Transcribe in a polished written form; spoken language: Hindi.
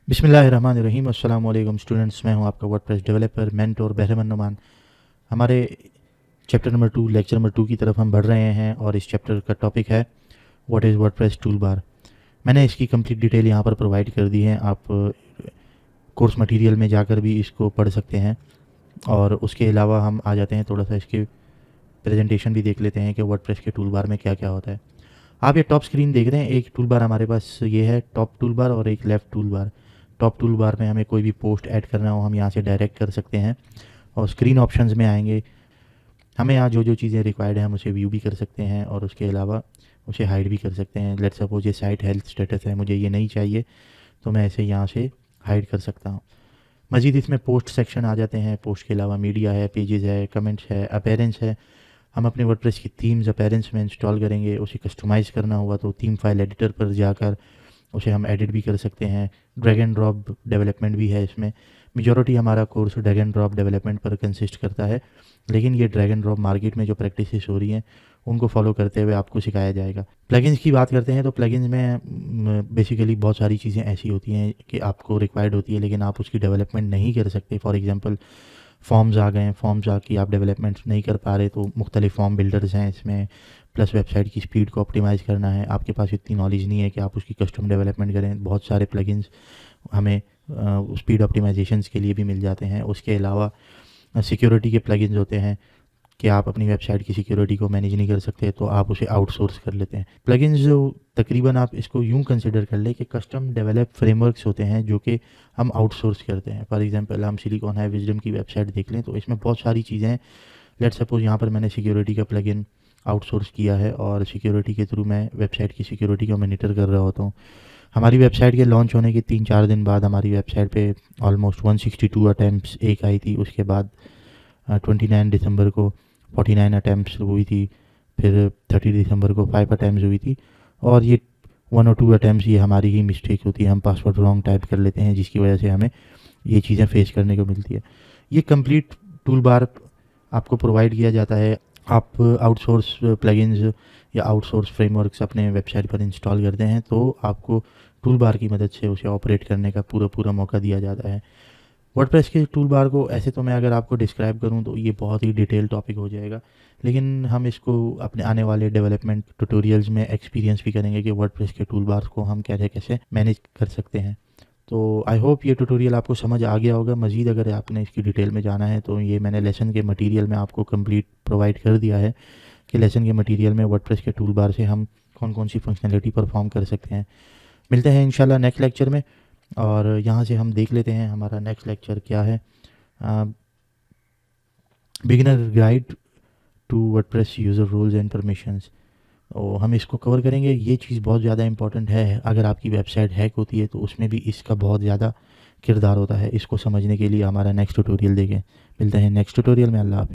बिस्मिल्लाहिर्रहमानिर्रहीम। अस्सलाम वालेकुम स्टूडेंट्स, मैं हूं आपका वर्डप्रेस डेवलपर मेंटोर बहरमन नुमान। हमारे चैप्टर नंबर 2 लेक्चर नंबर 2 की तरफ हम बढ़ रहे हैं और इस चैप्टर का टॉपिक है what is WordPress tool bar. मैंने इसकी कंप्लीट डिटेल यहाँ पर प्रोवाइड कर दी है। आप कोर्स मटेरियल में जाकर भी इसको पढ़ सकते हैं। और उसके अलावा हम आ जाते हैं, थोड़ा सा इसके प्रेजेंटेशन भी देख लेते हैं कि वर्डप्रेस के टूल बार में क्या क्या होता है। आप ये टॉप स्क्रीन देख रहे हैं, एक टूल बार हमारे पास ये है टॉप टूल बार और एक left tool bar. Top tool bar में हमें कोई भी पोस्ट ऐड करना हो हम यहाँ से डायरेक्ट कर सकते हैं और स्क्रीन ऑप्शंस में आएंगे। हमें यहाँ जो जो चीज़ें रिक्वायर्ड हैं हम उसे व्यू भी कर सकते हैं और उसके अलावा उसे हाइड भी कर सकते हैं। लेट्स सपोज ये साइट हेल्थ स्टेटस है, मुझे ये नहीं चाहिए तो मैं इसे यहाँ से हाइड कर सकता हूँ। मज़ीद इसमें पोस्ट सेक्शन आ जाते हैं। पोस्ट के अलावा मीडिया है, पेजेस है, कमेंट्स है, अपीयरेंस है। हम अपने वर्डप्रेस की थीम्स अपीयरेंस में इंस्टॉल करेंगे। उसे कस्टमाइज़ करना हुआ तो थीम फाइल एडिटर पर जाकर उसे हम एडिट भी कर सकते हैं। ड्रैग एंड ड्रॉप डेवलपमेंट भी है इसमें। मेजॉरिटी हमारा course drag and drop development पर कंसिस्ट करता है, लेकिन ये ड्रैग एंड ड्रॉप मार्केट में जो प्रैक्टिसेस हो रही हैं उनको फॉलो करते हुए आपको सिखाया जाएगा। प्लगइन्स की बात करते हैं तो प्लगइन्स में बेसिकली बहुत सारी चीज़ें ऐसी होती हैं कि आपको रिक्वायर्ड होती है लेकिन आप उसकी डेवलपमेंट नहीं कर सकते। फॉर एग्जांपल फॉर्म्स आ गए हैं, फॉर्म्स आके आप डेवलपमेंट नहीं कर पा रहे तो मुख्तलिफ फॉर्म बिल्डर्स हैं इसमें। प्लस वेबसाइट की स्पीड को ऑप्टिमाइज़ करना है, आपके पास इतनी नॉलेज नहीं है कि आप उसकी कस्टम डेवलपमेंट करें। बहुत सारे प्लगइन्स हमें स्पीड ऑप्टिमाइजेशंस के लिए भी मिल जाते हैं। उसके अलावा सिक्योरिटी के प्लगइन्स होते हैं कि आप अपनी वेबसाइट की सिक्योरिटी को मैनेज नहीं कर सकते तो आप उसे आउटसोर्स कर लेते हैं। प्लगइन्स जो तकरीबन आप इसको यूं कंसिडर कर ले कि कस्टम डेवलप फ्रेमवर्क्स होते हैं जो कि हम आउटसोर्स करते हैं। फॉर एग्जांपल हम सिलिकॉन है विजडम की वेबसाइट देख लें तो इसमें बहुत सारी चीज़ें हैं। लेट्स सपोज यहाँ पर मैंने सिक्योरिटी का प्लगइन आउटसोर्स किया है और सिक्योरिटी के थ्रू मैं वेबसाइट की सिक्योरिटी को मॉनिटर कर रहा होता हूँ। हमारी वेबसाइट के लॉन्च होने के 3-4 दिन बाद हमारी वेबसाइट पे ऑलमोस्ट 162 अटैम्प्ट्स एक आई थी। उसके बाद 29 दिसंबर को 49 अटैम्प्ट्स हुई थी। फिर 30 दिसंबर को 5 अटैम्प्ट्स हुई थी। और ये 1 और 2 अटैम्प्ट्स ये हमारी ही मिस्टेक होती है, हम पासवर्ड रॉन्ग टाइप कर लेते हैं जिसकी वजह से हमें ये चीज़ें फेस करने को मिलती है। ये कंप्लीट टूल बार आपको प्रोवाइड किया जाता है। आप आउटसोर्स प्लगइन्स या आउटसोर्स फ्रेमवर्क्स अपने वेबसाइट पर इंस्टॉल करते हैं तो आपको टूल बार की मदद से उसे ऑपरेट करने का पूरा पूरा मौका दिया जाता है। वर्डप्रेस के टूल बार को ऐसे तो मैं अगर आपको डिस्क्राइब करूं तो ये बहुत ही डिटेल टॉपिक हो जाएगा, लेकिन हम इसको अपने आने वाले डेवलपमेंट ट्यूटोरियल्स में एक्सपीरियंस भी करेंगे कि वर्डप्रेस के टूल बार को हम कैसे कैसे मैनेज कर सकते हैं। तो आई होप ये ट्यूटोरियल आपको समझ आ गया होगा। मज़ीद अगर आपने इसकी डिटेल में जाना है तो ये मैंने लेसन के मटेरियल में आपको कंप्लीट प्रोवाइड कर दिया है कि लेसन के मटेरियल में वर्डप्रेस के टूल बार से हम कौन कौन सी फंक्शनलिटी परफॉर्म कर सकते हैं। मिलते हैं इंशाल्लाह नेक्स्ट लेक्चर में और यहाँ से हम देख लेते हैं हमारा नेक्स्ट लेक्चर क्या है। Beginner guide to WordPress user rules and permissions. और हम इसको कवर करेंगे। ये चीज़ बहुत ज़्यादा इंपॉर्टेंट है। अगर आपकी वेबसाइट हैक होती है तो उसमें भी इसका बहुत ज़्यादा किरदार होता है। इसको समझने के लिए हमारा नेक्स्ट ट्यूटोरियल देखें। मिलते हैं नेक्स्ट ट्यूटोरियल में। अल्लाह हाफ़िज़।